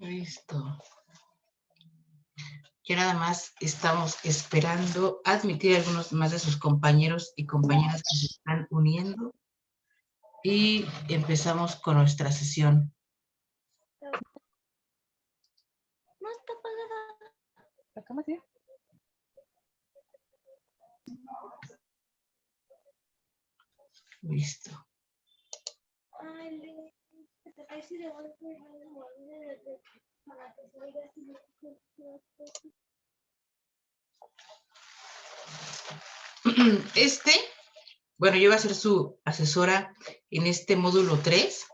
Listo. Ya nada más estamos esperando admitir a algunos más de sus compañeros y compañeras que se están uniendo y empezamos con nuestra sesión. No está apagada. ¿La cama sí? Listo. Ay, Bueno, yo voy a ser su asesora en este módulo 3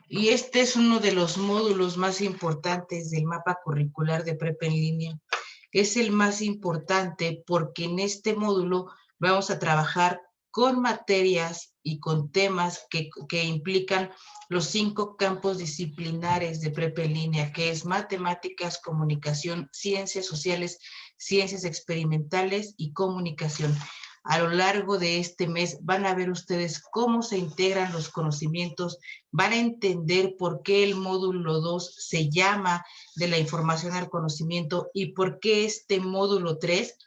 y este es uno de los módulos más importantes del mapa curricular de Prepa en línea. Es el más importante porque en este módulo vamos a trabajar con materias y con temas que implican los 5 campos disciplinares de Prepa en línea, que es matemáticas, comunicación, ciencias sociales, ciencias experimentales y comunicación. A lo largo de este mes van a ver ustedes cómo se integran los conocimientos, van a entender por qué el módulo 2 se llama de la información al conocimiento y por qué este módulo 3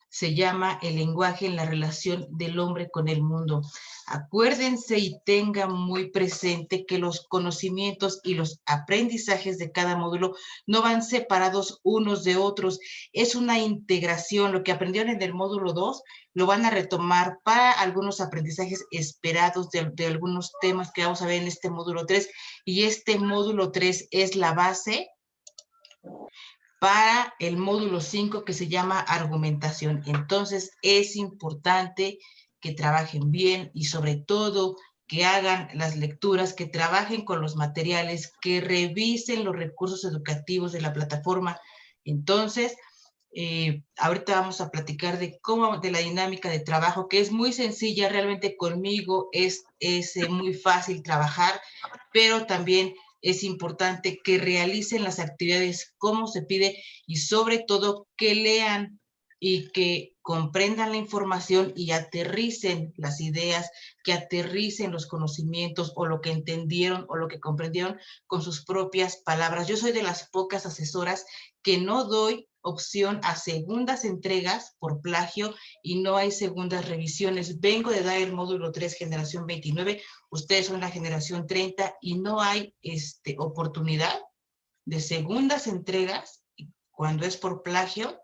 se llama el lenguaje en la relación del hombre con el mundo. Acuérdense y tengan muy presente que los conocimientos y los aprendizajes de cada módulo no van separados unos de otros, es una integración. Lo que aprendieron en el módulo 2 lo van a retomar para algunos aprendizajes esperados de algunos temas que vamos a ver en este módulo 3, y este módulo 3 es la base para el módulo 5 que se llama argumentación. Entonces es importante que trabajen bien y sobre todo que hagan las lecturas, que trabajen con los materiales, que revisen los recursos educativos de la plataforma. Entonces, ahorita vamos a platicar de la dinámica de trabajo, que es muy sencilla, realmente conmigo es muy fácil trabajar, pero también es importante que realicen las actividades como se pide y sobre todo que lean y que comprendan la información y aterricen las ideas, que aterricen los conocimientos o lo que entendieron o lo que comprendieron con sus propias palabras. Yo soy de las pocas asesoras que no doy opción a segundas entregas por plagio y no hay segundas revisiones. Vengo de dar el módulo 3, generación 29, ustedes son la generación 30 y no hay oportunidad de segundas entregas cuando es por plagio.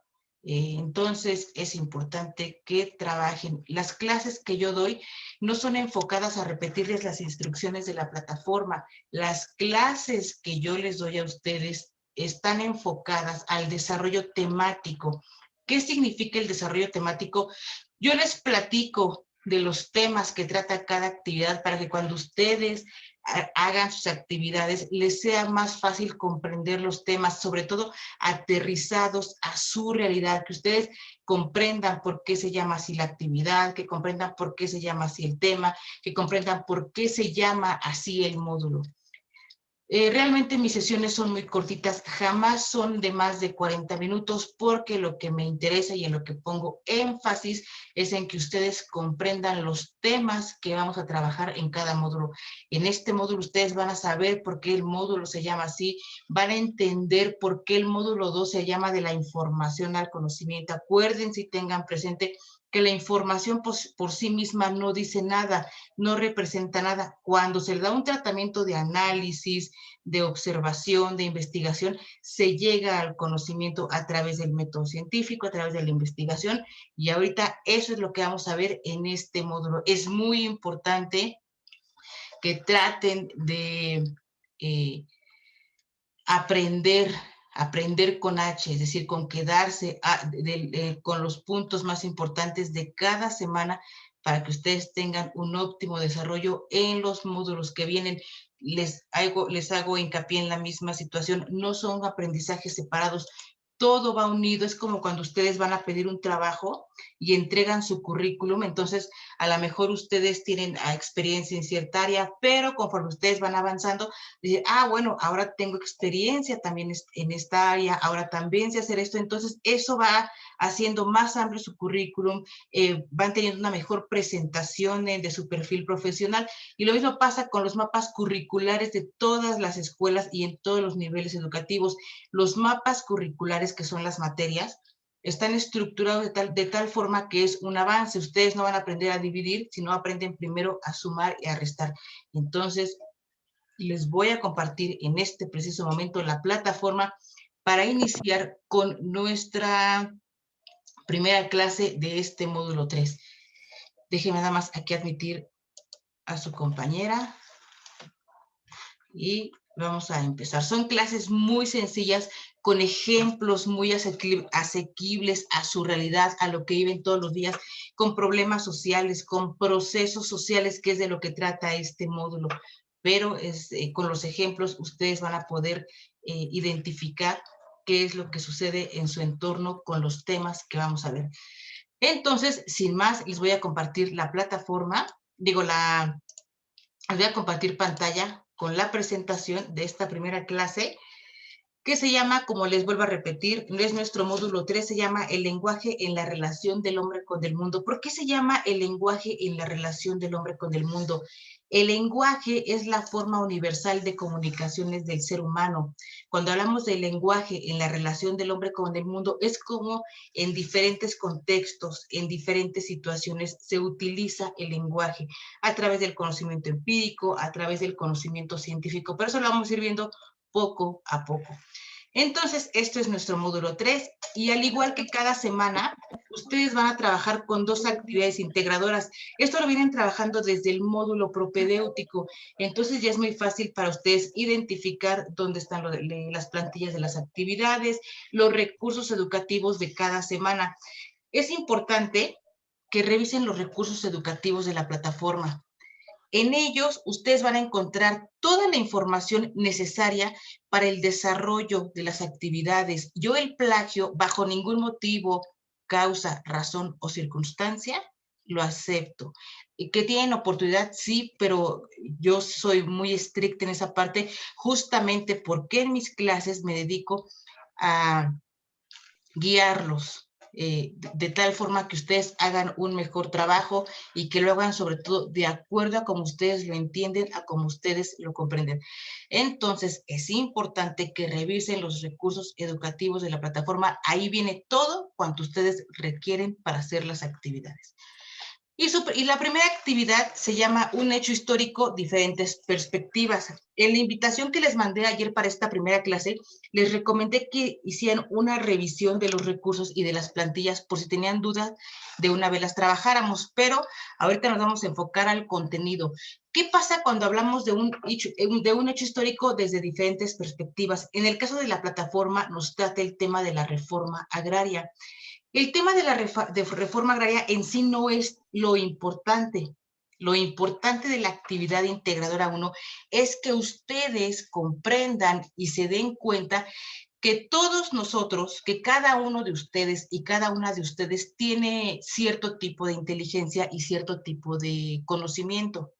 Entonces es importante que trabajen. Las clases que yo doy no son enfocadas a repetirles las instrucciones de la plataforma. Las clases que yo les doy a ustedes están enfocadas al desarrollo temático. ¿Qué significa el desarrollo temático? Yo les platico de los temas que trata cada actividad para que cuando ustedes hagan sus actividades les sea más fácil comprender los temas, sobre todo aterrizados a su realidad, que ustedes comprendan por qué se llama así la actividad, que comprendan por qué se llama así el tema, que comprendan por qué se llama así el módulo. Realmente mis sesiones son muy cortitas, jamás son de más de 40 minutos porque lo que me interesa y en lo que pongo énfasis es en que ustedes comprendan los temas que vamos a trabajar en cada módulo. En este módulo ustedes van a saber por qué el módulo se llama así, van a entender por qué el módulo 2 se llama de la información al conocimiento. Acuérdense y tengan presente que la información por sí misma no dice nada, no representa nada. Cuando se le da un tratamiento de análisis, de observación, de investigación, se llega al conocimiento a través del método científico, a través de la investigación, y ahorita eso es lo que vamos a ver en este módulo. Es muy importante que traten de aprender con H, es decir, con quedarse con los puntos más importantes de cada semana para que ustedes tengan un óptimo desarrollo en los módulos que vienen. Les hago hincapié en la misma situación, no son aprendizajes separados, todo va unido, es como cuando ustedes van a pedir un trabajo y entregan su currículum. Entonces, a lo mejor ustedes tienen experiencia en cierta área, pero conforme ustedes van avanzando, dicen, bueno, ahora tengo experiencia también en esta área, ahora también sé hacer esto. Entonces, eso va haciendo más amplio su currículum, van teniendo una mejor presentación de su perfil profesional. Y lo mismo pasa con los mapas curriculares de todas las escuelas y en todos los niveles educativos. Los mapas curriculares, que son las materias, están estructurados de tal forma que es un avance. Ustedes no van a aprender a dividir, sino aprenden primero a sumar y a restar. Entonces, les voy a compartir en este preciso momento la plataforma para iniciar con nuestra primera clase de este módulo 3. Déjenme nada más aquí admitir a su compañera y vamos a empezar. Son clases muy sencillas, con ejemplos muy asequibles a su realidad, a lo que viven todos los días, con problemas sociales, con procesos sociales, que es de lo que trata este módulo. Pero con los ejemplos ustedes van a poder identificar qué es lo que sucede en su entorno con los temas que vamos a ver. Entonces, sin más, les voy a compartir la plataforma, les voy a compartir pantalla con la presentación de esta primera clase, que se llama, como les vuelvo a repetir, no es nuestro módulo 3, se llama El lenguaje en la relación del hombre con el mundo. ¿Por qué se llama el lenguaje en la relación del hombre con el mundo? El lenguaje es la forma universal de comunicaciones del ser humano. Cuando hablamos del lenguaje en la relación del hombre con el mundo, es como en diferentes contextos, en diferentes situaciones, se utiliza el lenguaje a través del conocimiento empírico, a través del conocimiento científico. Pero eso lo vamos a ir viendo poco a poco. Entonces, esto es nuestro módulo 3 y al igual que cada semana, ustedes van a trabajar con 2 actividades integradoras. Esto lo vienen trabajando desde el módulo propedéutico, entonces ya es muy fácil para ustedes identificar dónde están las plantillas de las actividades, los recursos educativos de cada semana. Es importante que revisen los recursos educativos de la plataforma. En ellos, ustedes van a encontrar toda la información necesaria para el desarrollo de las actividades. Yo el plagio, bajo ningún motivo, causa, razón o circunstancia, lo acepto. ¿Y que tienen oportunidad? Sí, pero yo soy muy estricta en esa parte, justamente porque en mis clases me dedico a guiarlos de tal forma que ustedes hagan un mejor trabajo y que lo hagan sobre todo de acuerdo a como ustedes lo entienden, a como ustedes lo comprenden. Entonces, es importante que revisen los recursos educativos de la plataforma. Ahí viene todo cuanto ustedes requieren para hacer las actividades. Y la primera actividad se llama Un hecho histórico, diferentes perspectivas. En la invitación que les mandé ayer para esta primera clase, les recomendé que hicieran una revisión de los recursos y de las plantillas por si tenían dudas, de una vez las trabajáramos, pero ahorita nos vamos a enfocar al contenido. ¿Qué pasa cuando hablamos de un hecho histórico desde diferentes perspectivas? En el caso de la plataforma nos trata el tema de la reforma agraria. El tema de la reforma agraria en sí no es lo importante. Lo importante de la actividad integradora 1 es que ustedes comprendan y se den cuenta que todos nosotros, que cada uno de ustedes y cada una de ustedes tiene cierto tipo de inteligencia y cierto tipo de conocimiento.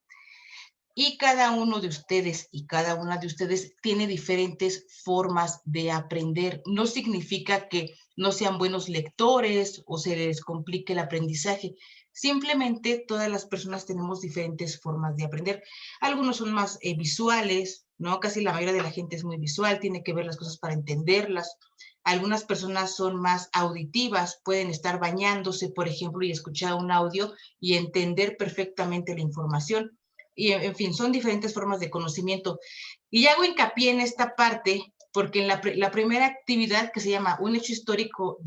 Y cada uno de ustedes y cada una de ustedes tiene diferentes formas de aprender. No significa que no sean buenos lectores o se les complique el aprendizaje. Simplemente todas las personas tenemos diferentes formas de aprender. Algunos son más visuales, ¿no? Casi la mayoría de la gente es muy visual, tiene que ver las cosas para entenderlas. Algunas personas son más auditivas, pueden estar bañándose, por ejemplo, y escuchar un audio y entender perfectamente la información. Y en fin, son diferentes formas de conocimiento. Y hago hincapié en esta parte porque en la primera actividad, que se llama Un hecho histórico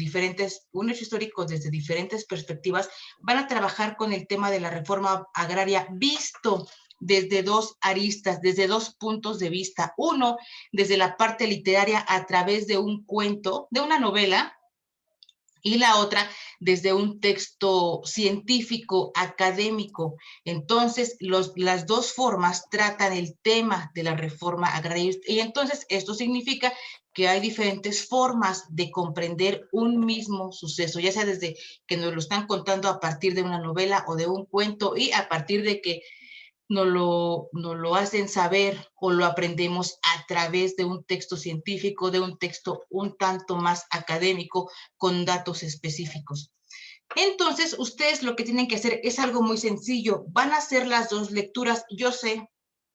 desde diferentes perspectivas, van a trabajar con el tema de la reforma agraria visto desde 2 aristas, desde 2 puntos de vista. Uno, desde la parte literaria a través de un cuento, de una novela, y la otra desde un texto científico, académico. Entonces, las dos formas tratan el tema de la reforma agraria. Y entonces, esto significa que hay diferentes formas de comprender un mismo suceso, ya sea desde que nos lo están contando a partir de una novela o de un cuento, y a partir de que nos lo hacen saber o lo aprendemos a través de un texto científico, de un texto un tanto más académico, con datos específicos. Entonces, ustedes lo que tienen que hacer es algo muy sencillo. Van a hacer las dos lecturas. Yo sé,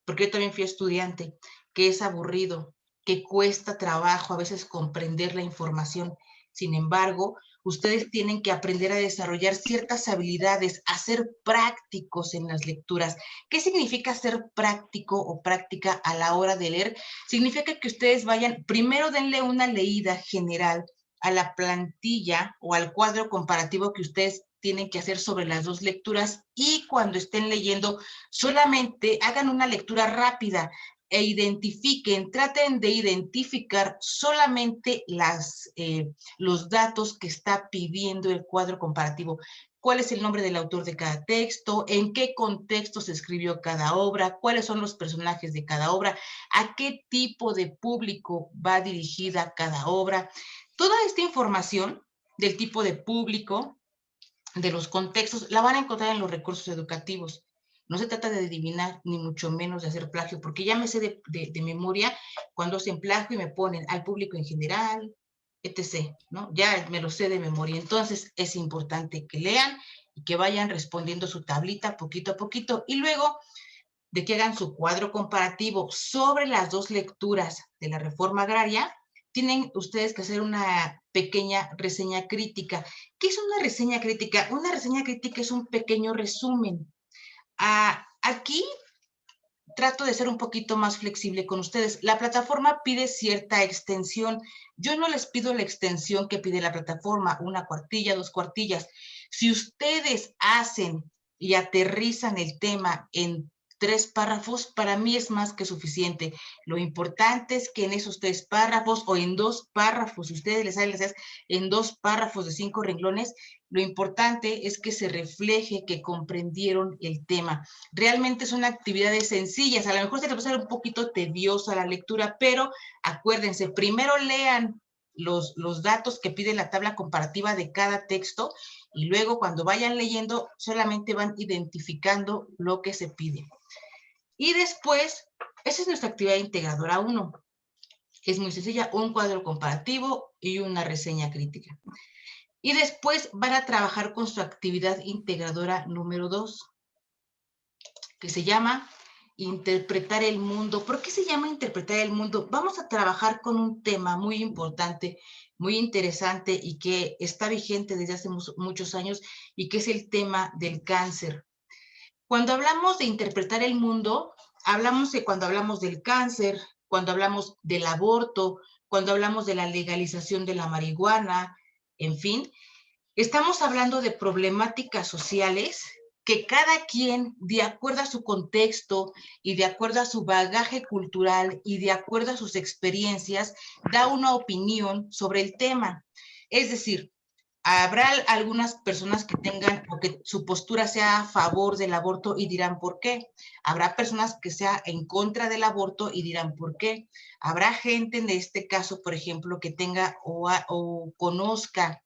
porque yo también fui estudiante, que es aburrido, que cuesta trabajo a veces comprender la información. Sin embargo, ustedes tienen que aprender a desarrollar ciertas habilidades, a ser prácticos en las lecturas. ¿Qué significa ser práctico o práctica a la hora de leer? Significa que ustedes vayan, primero denle una leída general a la plantilla o al cuadro comparativo que ustedes tienen que hacer sobre las dos lecturas, y cuando estén leyendo solamente hagan una lectura rápida e identifiquen, traten de identificar solamente los datos que está pidiendo el cuadro comparativo. ¿Cuál es el nombre del autor de cada texto? ¿En qué contexto se escribió cada obra? ¿Cuáles son los personajes de cada obra? ¿A qué tipo de público va dirigida cada obra? Toda esta información del tipo de público, de los contextos, la van a encontrar en los recursos educativos. No se trata de adivinar, ni mucho menos de hacer plagio, porque ya me sé de memoria cuando hacen plagio y me ponen al público en general, etc., ¿no? Ya me lo sé de memoria. Entonces, es importante que lean y que vayan respondiendo su tablita poquito a poquito, y luego de que hagan su cuadro comparativo sobre las dos lecturas de la reforma agraria, tienen ustedes que hacer una pequeña reseña crítica. ¿Qué es una reseña crítica? Una reseña crítica es un pequeño resumen. Aquí trato de ser un poquito más flexible con ustedes. La plataforma pide cierta extensión. Yo no les pido la extensión que pide la plataforma, una cuartilla, 2 cuartillas. Si ustedes hacen y aterrizan el tema en 3 párrafos, para mí es más que suficiente. Lo importante es que en esos 3 párrafos o en 2 párrafos, si ustedes les salen en 2 párrafos de 5 renglones, lo importante es que se refleje que comprendieron el tema. Realmente son actividades sencillas, a lo mejor se les va a hacer un poquito tediosa la lectura, pero acuérdense, primero lean los datos que pide la tabla comparativa de cada texto, y luego cuando vayan leyendo solamente van identificando lo que se pide. Y después, esa es nuestra actividad integradora 1. Es muy sencilla, un cuadro comparativo y una reseña crítica. Y después van a trabajar con su actividad integradora número 2, que se llama interpretar el mundo. ¿Por qué se llama interpretar el mundo? Vamos a trabajar con un tema muy importante, muy interesante y que está vigente desde hace muchos años, y que es el tema del cáncer. Cuando hablamos de interpretar el mundo, hablamos de cuando hablamos del cáncer, cuando hablamos del aborto, cuando hablamos de la legalización de la marihuana, en fin, estamos hablando de problemáticas sociales que cada quien, de acuerdo a su contexto y de acuerdo a su bagaje cultural y de acuerdo a sus experiencias, da una opinión sobre el tema. Es decir, habrá algunas personas que tengan o que su postura sea a favor del aborto y dirán por qué. Habrá personas que sea en contra del aborto y dirán por qué. Habrá gente en este caso, por ejemplo, que tenga o conozca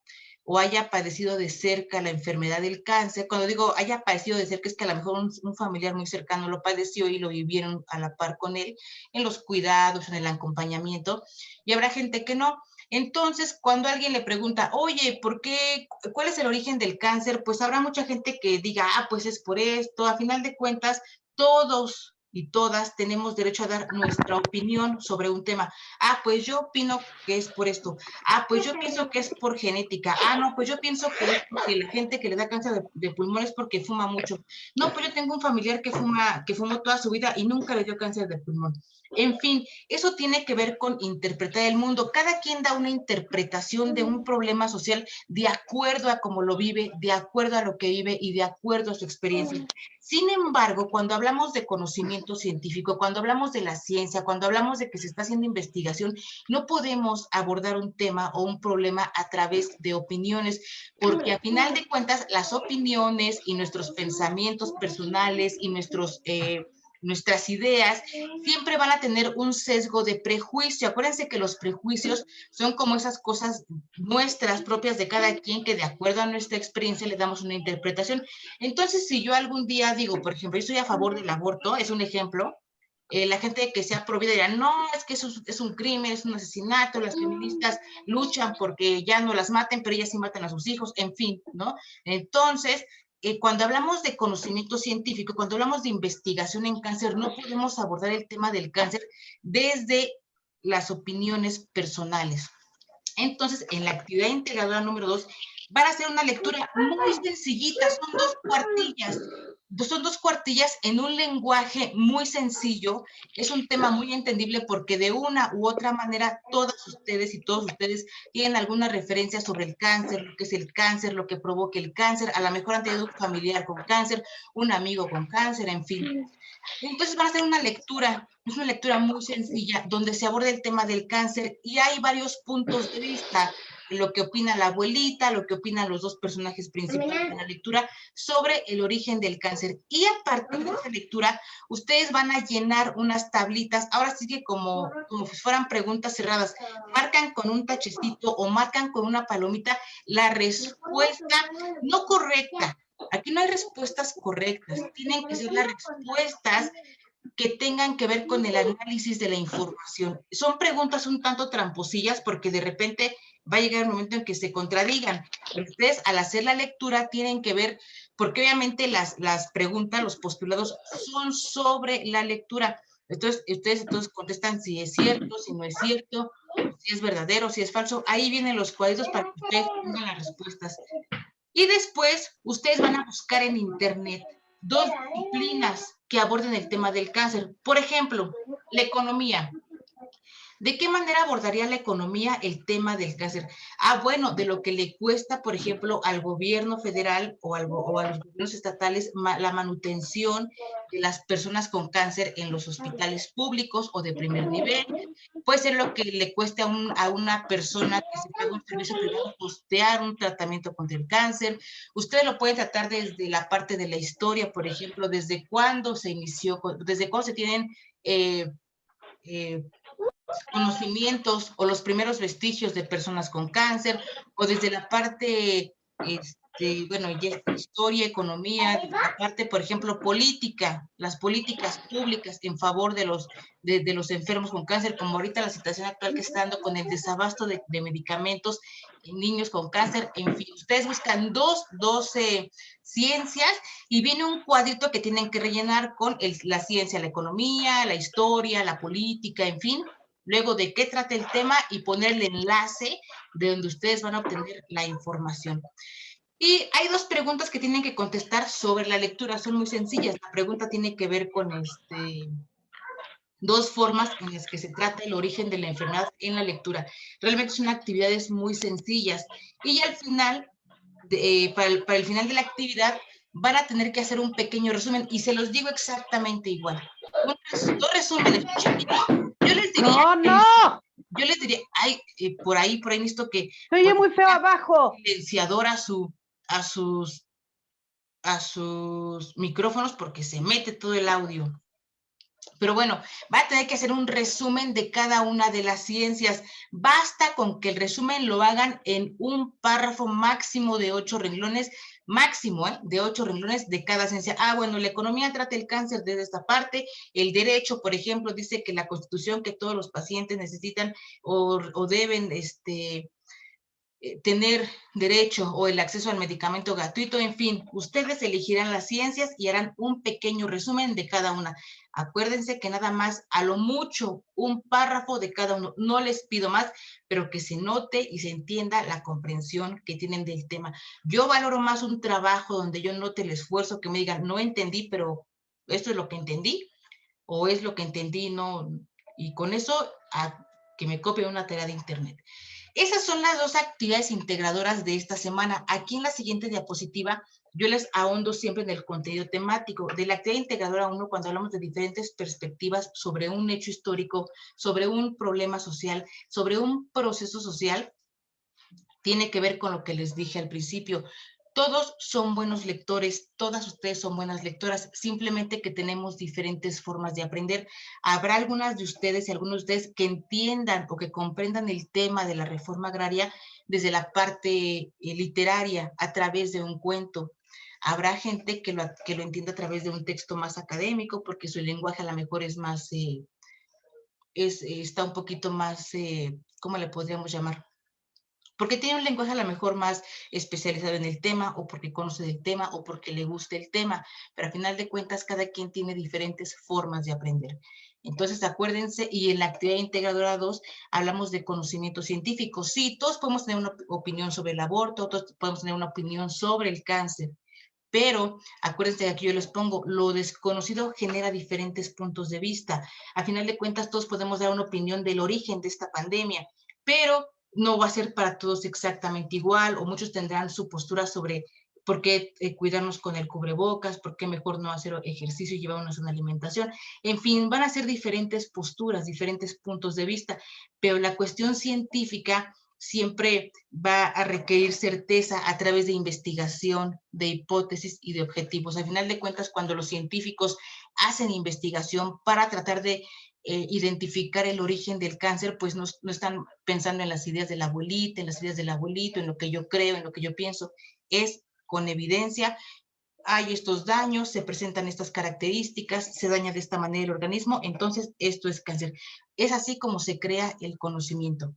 o haya padecido de cerca la enfermedad del cáncer. Cuando digo haya padecido de cerca, es que a lo mejor un familiar muy cercano lo padeció y lo vivieron a la par con él en los cuidados, en el acompañamiento, y habrá gente que no. Entonces, cuando alguien le pregunta, oye, ¿por qué? ¿Cuál es el origen del cáncer? Pues habrá mucha gente que diga, pues es por esto. A final de cuentas, todos y todas tenemos derecho a dar nuestra opinión sobre un tema. Pues yo opino que es por esto. Pues yo pienso que es por genética. No, pues yo pienso que es porque la gente que le da cáncer de pulmón es porque fuma mucho. No, pues yo tengo un familiar que fumó toda su vida y nunca le dio cáncer de pulmón. En fin, eso tiene que ver con interpretar el mundo. Cada quien da una interpretación de un problema social de acuerdo a cómo lo vive, de acuerdo a lo que vive y de acuerdo a su experiencia. Sin embargo, cuando hablamos de conocimiento científico, cuando hablamos de la ciencia, cuando hablamos de que se está haciendo investigación, no podemos abordar un tema o un problema a través de opiniones, porque a final de cuentas las opiniones y nuestros pensamientos personales y nuestras ideas siempre van a tener un sesgo de prejuicio. Acuérdense que los prejuicios son como esas cosas nuestras, propias de cada quien, que de acuerdo a nuestra experiencia le damos una interpretación. Entonces, si yo algún día digo, por ejemplo, yo estoy a favor del aborto, es un ejemplo, la gente que sea pro vida dirá, no, es que eso es un crimen, es un asesinato, las feministas luchan porque ya no las maten, pero ellas sí matan a sus hijos, en fin, ¿no? Entonces, cuando hablamos de conocimiento científico, cuando hablamos de investigación en cáncer, no podemos abordar el tema del cáncer desde las opiniones personales. Entonces, en la actividad integradora número 2, van a hacer una lectura muy sencillita, son dos cuartillas en un lenguaje muy sencillo, es un tema muy entendible porque de una u otra manera todas ustedes y todos ustedes tienen alguna referencia sobre el cáncer, lo que es el cáncer, lo que provoca el cáncer, a lo mejor han tenido un familiar con cáncer, un amigo con cáncer, en fin. Entonces van a hacer una lectura, es una lectura muy sencilla, donde se aborda el tema del cáncer y hay varios puntos de vista, lo que opina la abuelita, lo que opinan los dos personajes principales de la lectura sobre el origen del cáncer. Y a partir de esa lectura, ustedes van a llenar unas tablitas, ahora sí que como si fueran preguntas cerradas, marcan con un tachecito o marcan con una palomita la respuesta no correcta. Aquí no hay respuestas correctas, tienen que ser las respuestas que tengan que ver con el análisis de la información. Son preguntas un tanto tramposillas porque de repente va a llegar el momento en que se contradigan. Pero ustedes al hacer la lectura tienen que ver, porque obviamente las preguntas, los postulados son sobre la lectura. Entonces, ustedes entonces contestan si es cierto, si no es cierto, si es verdadero, si es falso. Ahí vienen los cuadritos para que ustedes pongan las respuestas. Y después ustedes van a buscar en internet dos disciplinas que aborden el tema del cáncer. Por ejemplo, la economía. ¿De qué manera abordaría la economía el tema del cáncer? Bueno, de lo que le cuesta, por ejemplo, al gobierno federal o a los gobiernos estatales la manutención de las personas con cáncer en los hospitales públicos o de primer nivel. Puede ser lo que le cueste a una persona que se paga un servicio privado costear un tratamiento contra el cáncer. Ustedes lo pueden tratar desde la parte de la historia, por ejemplo, desde cuándo se inició, desde cuándo se tienen eh, conocimientos o los primeros vestigios de personas con cáncer, o desde la parte, bueno, historia, economía, desde la parte, por ejemplo, política, las políticas públicas en favor de los enfermos con cáncer, como ahorita la situación actual que está dando con el desabasto de medicamentos en niños con cáncer, en fin, ustedes buscan 12 ciencias y viene un cuadrito que tienen que rellenar con la ciencia, la economía, la historia, la política, en fin, luego de qué trata el tema y poner el enlace de donde ustedes van a obtener la información. Y hay dos preguntas que tienen que contestar sobre la lectura, son muy sencillas. La pregunta tiene que ver con dos formas en las que se trata el origen de la enfermedad en la lectura. Realmente son actividades muy sencillas. Y al final, para el final de la actividad, van a tener que hacer un pequeño resumen y se los digo exactamente igual. Dos resúmenes muy chiquitos. Yo les diría, yo les diría, por ahí necesito que se oye muy feo abajo. Silenciador a sus micrófonos porque se mete todo el audio. Pero bueno, va a tener que hacer un resumen de cada una de las ciencias. Basta con que el resumen lo hagan en un párrafo máximo de 8 renglones, máximo, de 8 renglones de cada ciencia. Bueno, la economía trata el cáncer desde esta parte. El derecho, por ejemplo, dice que la Constitución que todos los pacientes necesitan o deben tener derecho o el acceso al medicamento gratuito, en fin, ustedes elegirán las ciencias y harán un pequeño resumen de cada una. Acuérdense que nada más, a lo mucho, un párrafo de cada uno. No les pido más, pero que se note y se entienda la comprensión que tienen del tema. Yo valoro más un trabajo donde yo note el esfuerzo, que me digan, no entendí, pero esto es lo que entendí, o es lo que entendí, no, Y con eso, a que me copien una tarea de internet. Esas son las dos actividades integradoras de esta semana. Aquí en la siguiente diapositiva, yo les ahondo siempre en el contenido temático. De la actividad integradora 1, cuando hablamos de diferentes perspectivas sobre un hecho histórico, sobre un problema social, sobre un proceso social, tiene que ver con lo que les dije al principio. Todos son buenos lectores, todas ustedes son buenas lectoras, simplemente que tenemos diferentes formas de aprender. Habrá algunas de ustedes y algunos de ustedes que entiendan o que comprendan el tema de la reforma agraria desde la parte literaria, a través de un cuento. Habrá gente que lo entienda a través de un texto más académico, porque su lenguaje a lo mejor es más, está un poquito más, ¿cómo le podríamos llamar? Porque tiene un lenguaje a lo mejor más especializado en el tema, o porque conoce del tema, o porque le gusta el tema, pero al final de cuentas cada quien tiene diferentes formas de aprender. Entonces acuérdense, y en la actividad integradora 2 hablamos de conocimiento científico. Sí, todos podemos tener una opinión sobre el aborto, todos podemos tener una opinión sobre el cáncer, pero acuérdense que aquí yo les pongo, lo desconocido genera diferentes puntos de vista. A final de cuentas todos podemos dar una opinión del origen de esta pandemia, pero no va a ser para todos exactamente igual, o muchos tendrán su postura sobre por qué cuidarnos con el cubrebocas, por qué mejor no hacer ejercicio y llevarnos una alimentación. En fin, van a ser diferentes posturas, diferentes puntos de vista, pero la cuestión científica siempre va a requerir certeza a través de investigación, de hipótesis y de objetivos. Al final de cuentas, cuando los científicos hacen investigación para tratar de identificar el origen del cáncer, pues no están pensando en las ideas de la abuelita, en las ideas del abuelito, en lo que yo creo, en lo que yo pienso, es con evidencia. Hay estos daños, se presentan estas características, se daña de esta manera el organismo, entonces esto es cáncer. Es así como se crea el conocimiento.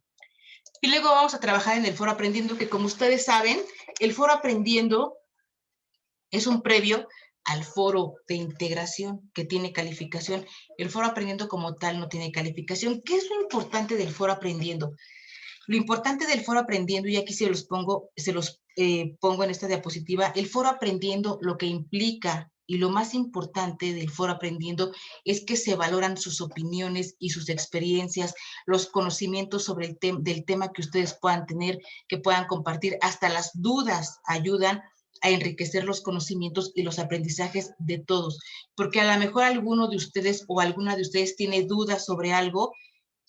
Y luego vamos a trabajar en el Foro Aprendiendo, que como ustedes saben, el Foro Aprendiendo es un previo al foro de integración que tiene calificación. El Foro Aprendiendo como tal no tiene calificación. ¿Qué es lo importante del Foro Aprendiendo? Lo importante del Foro Aprendiendo, y aquí se los pongo en esta diapositiva, el Foro Aprendiendo lo que implica y lo más importante del Foro Aprendiendo es que se valoran sus opiniones y sus experiencias, los conocimientos sobre del tema que ustedes puedan tener, que puedan compartir, hasta las dudas ayudan a enriquecer los conocimientos y los aprendizajes de todos, porque a lo mejor alguno de ustedes o alguna de ustedes tiene dudas sobre algo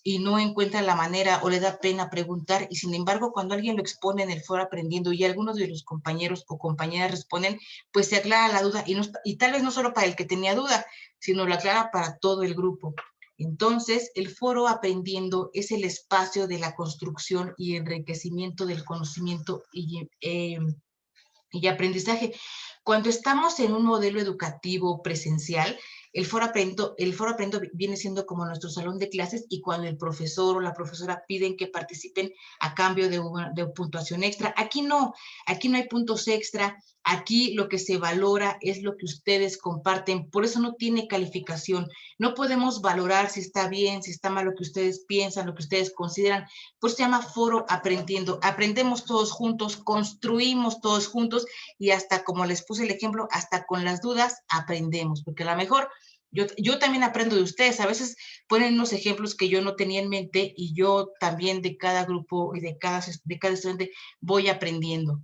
y no encuentra la manera o le da pena preguntar, y sin embargo cuando alguien lo expone en el Foro Aprendiendo y algunos de los compañeros o compañeras responden, pues se aclara la duda, y tal vez no solo para el que tenía duda, sino lo aclara para todo el grupo. Entonces, el Foro Aprendiendo es el espacio de la construcción y enriquecimiento del conocimiento y aprendizaje. Cuando estamos en un modelo educativo presencial, el Foro Aprendo viene siendo como nuestro salón de clases, y cuando el profesor o la profesora piden que participen a cambio de puntuación extra, aquí no hay puntos extra, aquí lo que se valora es lo que ustedes comparten, por eso no tiene calificación, no podemos valorar si está bien, si está mal lo que ustedes piensan, lo que ustedes consideran, pues se llama Foro Aprendiendo, aprendemos todos juntos, construimos todos juntos, y hasta, como les puse el ejemplo, hasta con las dudas aprendemos, porque a lo mejor yo también aprendo de ustedes, a veces ponen unos ejemplos que yo no tenía en mente, y yo también de cada grupo y de cada estudiante voy aprendiendo.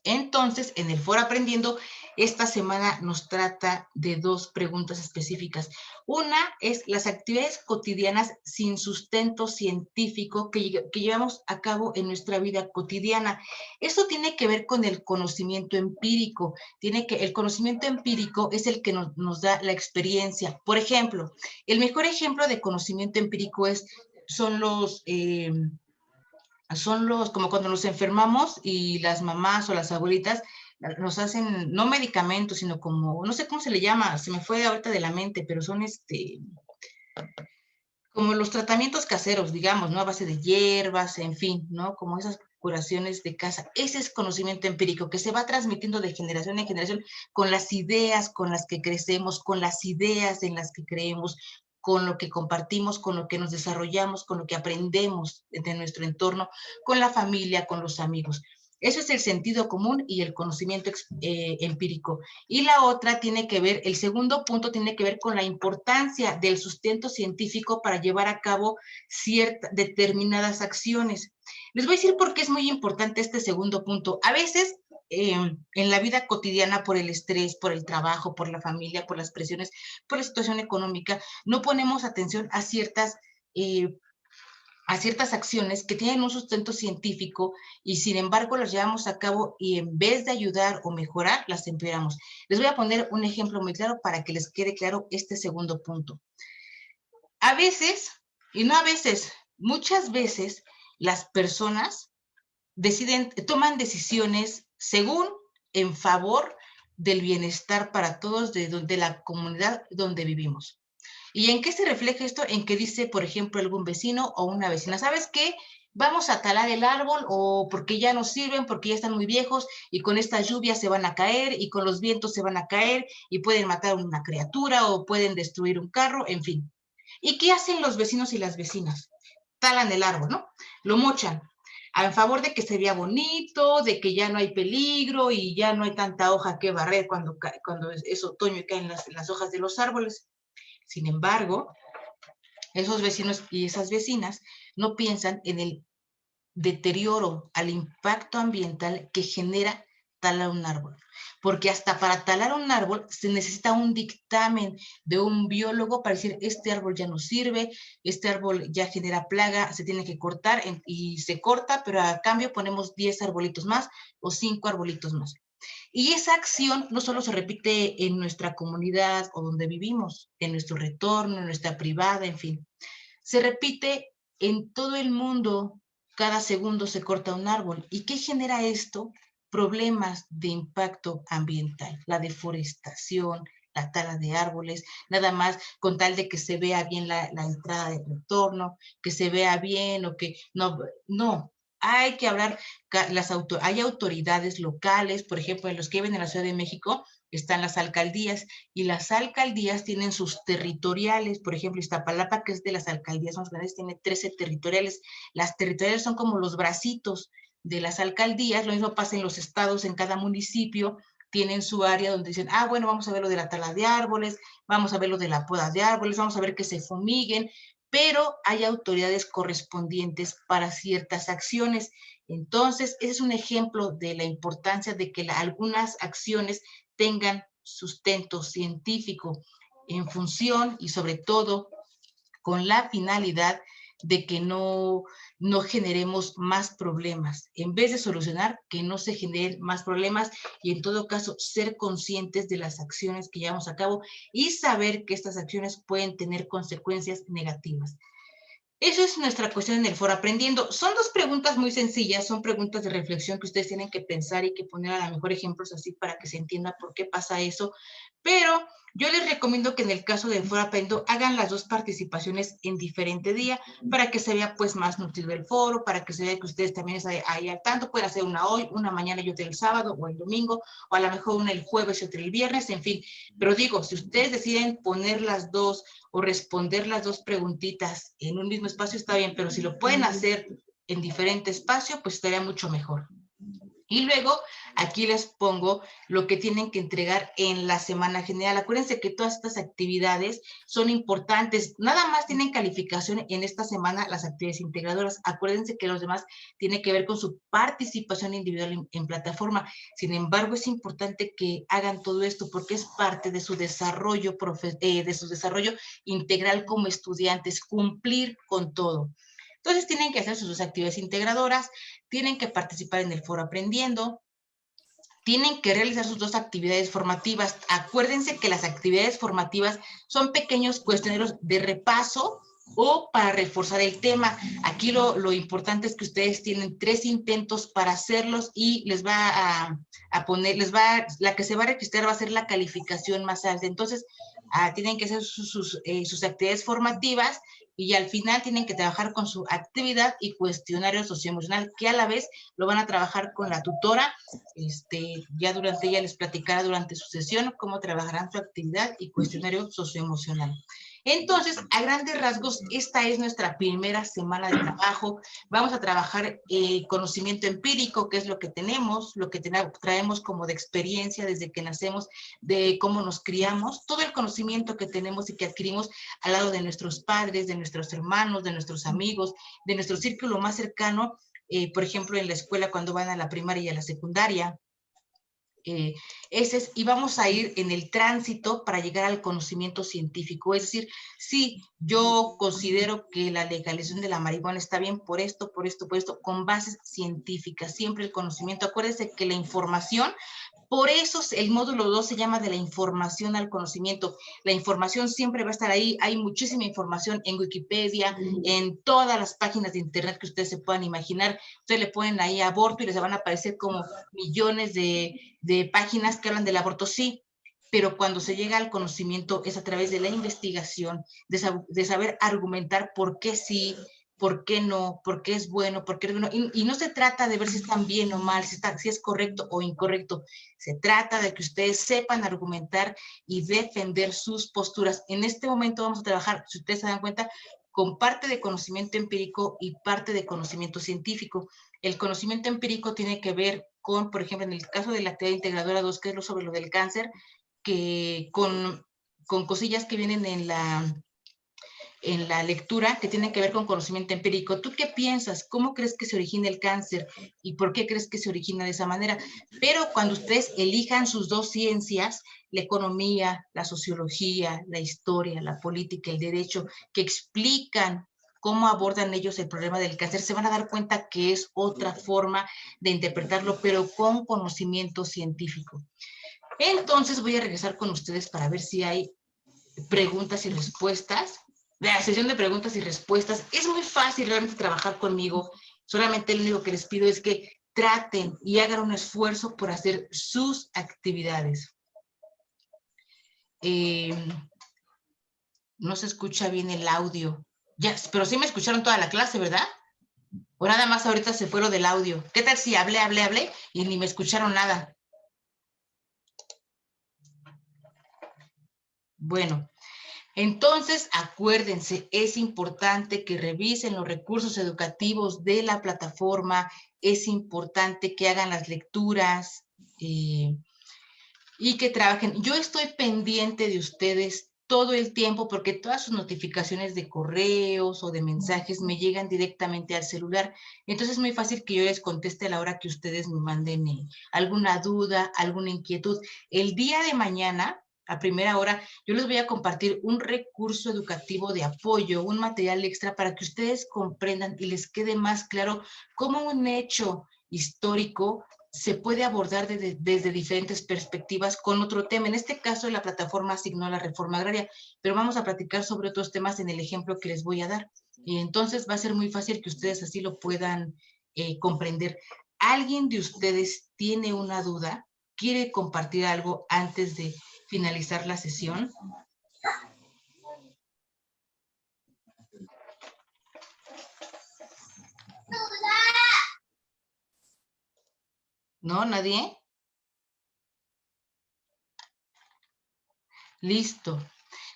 Entonces, en el Foro Aprendiendo, esta semana nos trata de dos preguntas específicas. Una es las actividades cotidianas sin sustento científico que llevamos a cabo en nuestra vida cotidiana. Esto tiene que ver con el conocimiento empírico. El conocimiento empírico es el que nos da la experiencia. Por ejemplo, el mejor ejemplo de conocimiento empírico son como cuando nos enfermamos y las mamás o las abuelitas nos hacen, no medicamentos, sino como, no sé cómo se le llama, se me fue ahorita de la mente, pero son como los tratamientos caseros, digamos, ¿no? A base de hierbas, en fin, ¿no? Como esas curaciones de casa. Ese es conocimiento empírico que se va transmitiendo de generación en generación con las ideas con las que crecemos, con las ideas en las que creemos, con lo que compartimos, con lo que nos desarrollamos, con lo que aprendemos de nuestro entorno, con la familia, con los amigos. Eso es el sentido común y el conocimiento empírico. Y la otra tiene que ver, el segundo punto tiene que ver con la importancia del sustento científico para llevar a cabo determinadas acciones. Les voy a decir por qué es muy importante este segundo punto. A veces en la vida cotidiana, por el estrés, por el trabajo, por la familia, por las presiones, por la situación económica, no ponemos atención a ciertas acciones que tienen un sustento científico y sin embargo las llevamos a cabo y en vez de ayudar o mejorar, las empeoramos. Les voy a poner un ejemplo muy claro para que les quede claro este segundo punto. A veces, y no a veces, muchas veces las personas toman decisiones según en favor del bienestar para todos de la comunidad donde vivimos. ¿Y en qué se refleja esto? En que dice, por ejemplo, algún vecino o una vecina, ¿sabes qué? Vamos a talar el árbol o porque ya no sirven, porque ya están muy viejos y con estas lluvias se van a caer y con los vientos se van a caer y pueden matar a una criatura o pueden destruir un carro, en fin. ¿Y qué hacen los vecinos y las vecinas? Talan el árbol, ¿no? Lo mochan a favor de que se vea bonito, de que ya no hay peligro y ya no hay tanta hoja que barrer cuando es otoño y caen las hojas de los árboles. Sin embargo, esos vecinos y esas vecinas no piensan en el deterioro, al impacto ambiental que genera talar un árbol. Porque hasta para talar un árbol se necesita un dictamen de un biólogo para decir, este árbol ya no sirve, este árbol ya genera plaga, se tiene que cortar y se corta, pero a cambio ponemos 10 arbolitos más o 5 arbolitos más. Y esa acción no solo se repite en nuestra comunidad o donde vivimos, en nuestro retorno, en nuestra privada, en fin. Se repite en todo el mundo, cada segundo se corta un árbol. ¿Y qué genera esto? Problemas de impacto ambiental, la deforestación, la tala de árboles, nada más con tal de que se vea bien la entrada del retorno, que se vea bien o que no, hay que hablar, hay autoridades locales, por ejemplo, en los que viven en la Ciudad de México, están las alcaldías, y las alcaldías tienen sus territoriales, por ejemplo, Iztapalapa, que es de las alcaldías más grandes, tiene 13 territoriales. Las territoriales son como los bracitos de las alcaldías, lo mismo pasa en los estados, en cada municipio tienen su área donde dicen, bueno, vamos a ver lo de la tala de árboles, vamos a ver lo de la poda de árboles, vamos a ver que se fumiguen, pero hay autoridades correspondientes para ciertas acciones. Entonces, ese es un ejemplo de la importancia de que algunas acciones tengan sustento científico en función y sobre todo con la finalidad de que no generemos más problemas. En vez de solucionar, que no se generen más problemas y en todo caso ser conscientes de las acciones que llevamos a cabo y saber que estas acciones pueden tener consecuencias negativas. Eso es nuestra cuestión en el foro Aprendiendo. Son dos preguntas muy sencillas, son preguntas de reflexión que ustedes tienen que pensar y que poner a lo mejor ejemplos así para que se entienda por qué pasa eso. Pero yo les recomiendo que en el caso del foro Aprendiendo hagan las dos participaciones en diferente día para que se vea pues más nutrido el foro, para que se vea que ustedes también están ahí al tanto. Pueden hacer una hoy, una mañana y otra el sábado o el domingo, o a lo mejor una el jueves y otra el viernes, en fin. Pero digo, si ustedes deciden poner las dos o responder las dos preguntitas en un mismo espacio está bien, pero si lo pueden hacer en diferente espacio, pues estaría mucho mejor. Y luego, aquí les pongo lo que tienen que entregar en la semana general. Acuérdense que todas estas actividades son importantes. Nada más tienen calificación en esta semana las actividades integradoras. Acuérdense que los demás tienen que ver con su participación individual en plataforma. Sin embargo, es importante que hagan todo esto porque es parte de su desarrollo, integral como estudiantes, cumplir con todo. Entonces tienen que hacer sus actividades integradoras, tienen que participar en el foro Aprendiendo, tienen que realizar sus dos actividades formativas. Acuérdense que las actividades formativas son pequeños cuestionarios de repaso o para reforzar el tema. Aquí lo importante es que ustedes tienen 3 intentos para hacerlos y les va a poner, la que se va a registrar va a ser la calificación más alta. Entonces, tienen que hacer sus actividades formativas y al final tienen que trabajar con su actividad y cuestionario socioemocional, que a la vez lo van a trabajar con la tutora. Ya ella les platicará durante su sesión cómo trabajarán su actividad y cuestionario socioemocional. Entonces, a grandes rasgos, esta es nuestra primera semana de trabajo. Vamos a trabajar conocimiento empírico, que es lo que tenemos, lo que traemos como de experiencia desde que nacemos, de cómo nos criamos, todo el conocimiento que tenemos y que adquirimos al lado de nuestros padres, de nuestros hermanos, de nuestros amigos, de nuestro círculo más cercano, por ejemplo, en la escuela cuando van a la primaria y a la secundaria. Y vamos a ir en el tránsito para llegar al conocimiento científico. Es decir, sí, yo considero que la legalización de la marihuana está bien por esto, con bases científicas. Siempre el conocimiento. Acuérdense que la información, por eso el módulo 2 se llama de la información al conocimiento. La información siempre va a estar ahí. Hay muchísima información en Wikipedia, en todas las páginas de internet que ustedes se puedan imaginar. Ustedes le ponen ahí aborto y les van a aparecer como millones de páginas que hablan del aborto, sí, pero cuando se llega al conocimiento es a través de la investigación, de saber argumentar por qué sí, por qué no, por qué es bueno, por qué es bueno. Y no se trata de ver si están bien o mal, si es correcto o incorrecto. Se trata de que ustedes sepan argumentar y defender sus posturas. En este momento vamos a trabajar, si ustedes se dan cuenta, con parte de conocimiento empírico y parte de conocimiento científico. El conocimiento empírico tiene que ver con, por ejemplo, en el caso de la actividad integradora 2, que es sobre lo del cáncer, que con cosillas que vienen en la lectura que tienen que ver con conocimiento empírico. ¿Tú qué piensas? ¿Cómo crees que se origina el cáncer? ¿Y por qué crees que se origina de esa manera? Pero cuando ustedes elijan sus dos ciencias, la economía, la sociología, la historia, la política, el derecho, que explican cómo abordan ellos el problema del cáncer, se van a dar cuenta que es otra forma de interpretarlo, pero con conocimiento científico. Entonces voy a regresar con ustedes para ver si hay preguntas y respuestas. La sesión de preguntas y respuestas. Es muy fácil realmente trabajar conmigo. Solamente lo único que les pido es que traten y hagan un esfuerzo por hacer sus actividades. No se escucha bien el audio. Ya, pero sí me escucharon toda la clase, ¿verdad? O nada más ahorita se fue lo del audio. ¿Qué tal si hablé y ni me escucharon nada? Bueno, entonces acuérdense, es importante que revisen los recursos educativos de la plataforma, es importante que hagan las lecturas y que trabajen. Yo estoy pendiente de ustedes todo el tiempo porque todas sus notificaciones de correos o de mensajes me llegan directamente al celular. Entonces es muy fácil que yo les conteste a la hora que ustedes me manden alguna duda, alguna inquietud. El día de mañana, a primera hora, yo les voy a compartir un recurso educativo de apoyo, un material extra para que ustedes comprendan y les quede más claro cómo un hecho histórico se puede abordar desde diferentes perspectivas con otro tema. En este caso, la plataforma asignó la reforma agraria, pero vamos a platicar sobre otros temas en el ejemplo que les voy a dar. Y entonces va a ser muy fácil que ustedes así lo puedan comprender. ¿Alguien de ustedes tiene una duda? ¿Quiere compartir algo antes de finalizar la sesión? ¿No? ¿Nadie? Listo.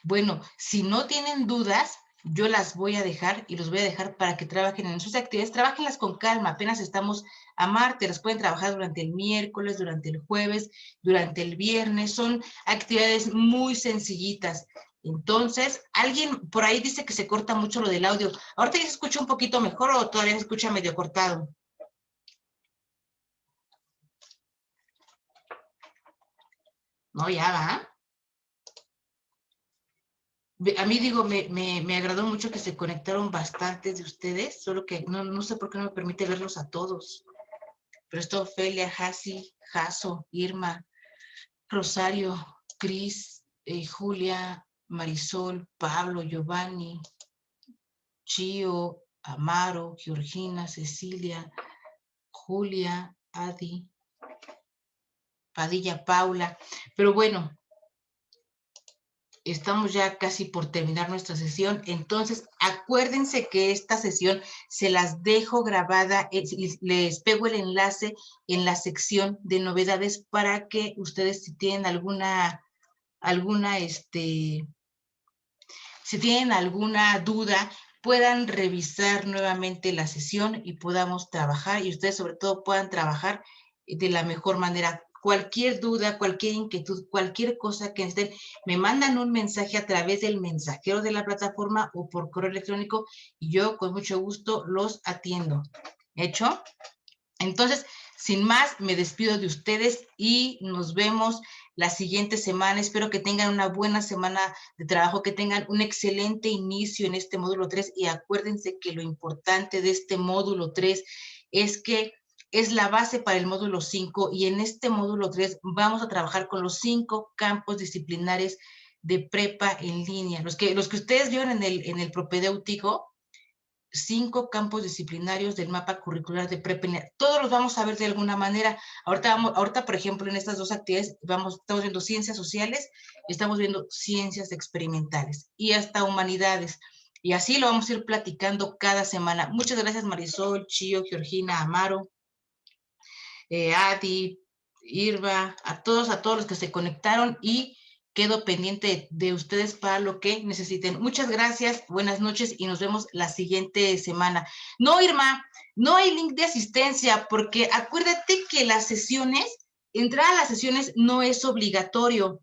Bueno, si no tienen dudas, yo las voy a dejar y los voy a dejar para que trabajen en sus actividades. Trábajenlas con calma, apenas estamos a martes, las pueden trabajar durante el miércoles, durante el jueves, durante el viernes. Son actividades muy sencillitas. Entonces, alguien por ahí dice que se corta mucho lo del audio. ¿Ahorita ya se escucha un poquito mejor o todavía se escucha medio cortado? No, ya va. A mí digo, me agradó mucho que se conectaron bastantes de ustedes, solo que no sé por qué no me permite verlos a todos. Pero está Ofelia, Hasi, Jaso, Irma, Rosario, Cris, Julia, Marisol, Pablo, Giovanni, Chio, Amaro, Georgina, Cecilia, Julia, Adi, Padilla, Paula. Pero bueno, estamos ya casi por terminar nuestra sesión, entonces acuérdense que esta sesión se las dejo grabada, les pego el enlace en la sección de novedades para que ustedes si tienen alguna si tienen alguna duda, puedan revisar nuevamente la sesión y podamos trabajar, y ustedes sobre todo puedan trabajar de la mejor manera. Cualquier duda, cualquier inquietud, cualquier cosa que estén, me mandan un mensaje a través del mensajero de la plataforma o por correo electrónico y yo con mucho gusto los atiendo. ¿Hecho? Entonces, sin más, me despido de ustedes y nos vemos la siguiente semana. Espero que tengan una buena semana de trabajo, que tengan un excelente inicio en este módulo 3 y acuérdense que lo importante de este módulo 3 es que es la base para el módulo 5 y en este módulo 3 vamos a trabajar con los 5 campos disciplinares de prepa en línea. Los que ustedes vieron en el propedéutico, 5 campos disciplinarios del mapa curricular de prepa. Todos los vamos a ver de alguna manera. Ahorita, por ejemplo, en estas dos actividades estamos viendo ciencias sociales, estamos viendo ciencias experimentales y hasta humanidades. Y así lo vamos a ir platicando cada semana. Muchas gracias, Marisol, Chío, Georgina, Amaro, Adi, Irva, a todos los que se conectaron y quedo pendiente de ustedes para lo que necesiten. Muchas gracias, buenas noches y nos vemos la siguiente semana. No, Irma, no hay link de asistencia porque acuérdate que las sesiones, entrar a las sesiones no es obligatorio.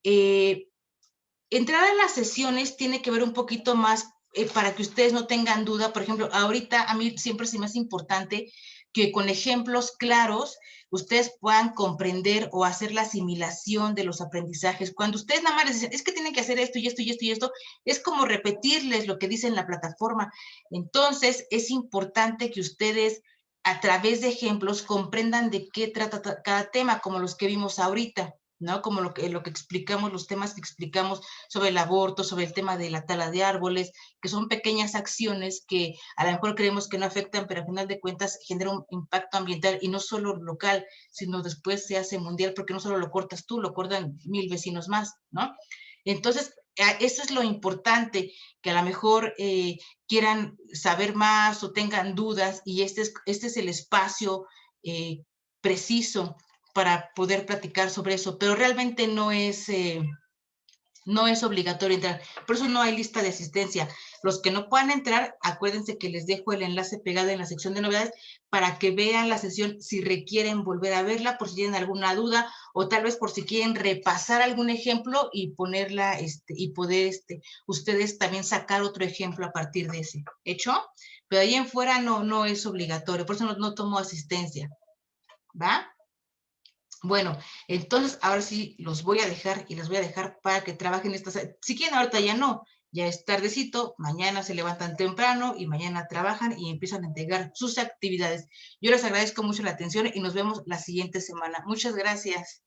Entrar a las sesiones tiene que ver un poquito más para que ustedes no tengan duda. Por ejemplo, ahorita a mí siempre se me hace importante que con ejemplos claros ustedes puedan comprender o hacer la asimilación de los aprendizajes. Cuando ustedes nada más les dicen, es que tienen que hacer esto y esto y esto y esto, es como repetirles lo que dice en la plataforma. Entonces, es importante que ustedes a través de ejemplos comprendan de qué trata cada tema, como los que vimos ahorita, ¿no? Como lo que explicamos, los temas que explicamos sobre el aborto, sobre el tema de la tala de árboles, que son pequeñas acciones que a lo mejor creemos que no afectan, pero al final de cuentas generan un impacto ambiental y no solo local, sino después se hace mundial, porque no solo lo cortas tú, lo cortan 1000 vecinos más, ¿no? Entonces, eso es lo importante, que a lo mejor quieran saber más o tengan dudas, y este es el espacio preciso para poder platicar sobre eso, pero realmente no es obligatorio entrar, por eso no hay lista de asistencia. Los que no puedan entrar, acuérdense que les dejo el enlace pegado en la sección de novedades para que vean la sesión si requieren volver a verla, por si tienen alguna duda, o tal vez por si quieren repasar algún ejemplo y ponerla, y poder ustedes también sacar otro ejemplo a partir de ese. ¿Hecho? Pero ahí en fuera no es obligatorio, por eso no tomo asistencia. ¿Va? Bueno, entonces ahora sí los voy a dejar y les voy a dejar para que trabajen estas. Si quieren, ahorita ya no, ya es tardecito, mañana se levantan temprano y mañana trabajan y empiezan a entregar sus actividades. Yo les agradezco mucho la atención y nos vemos la siguiente semana. Muchas gracias.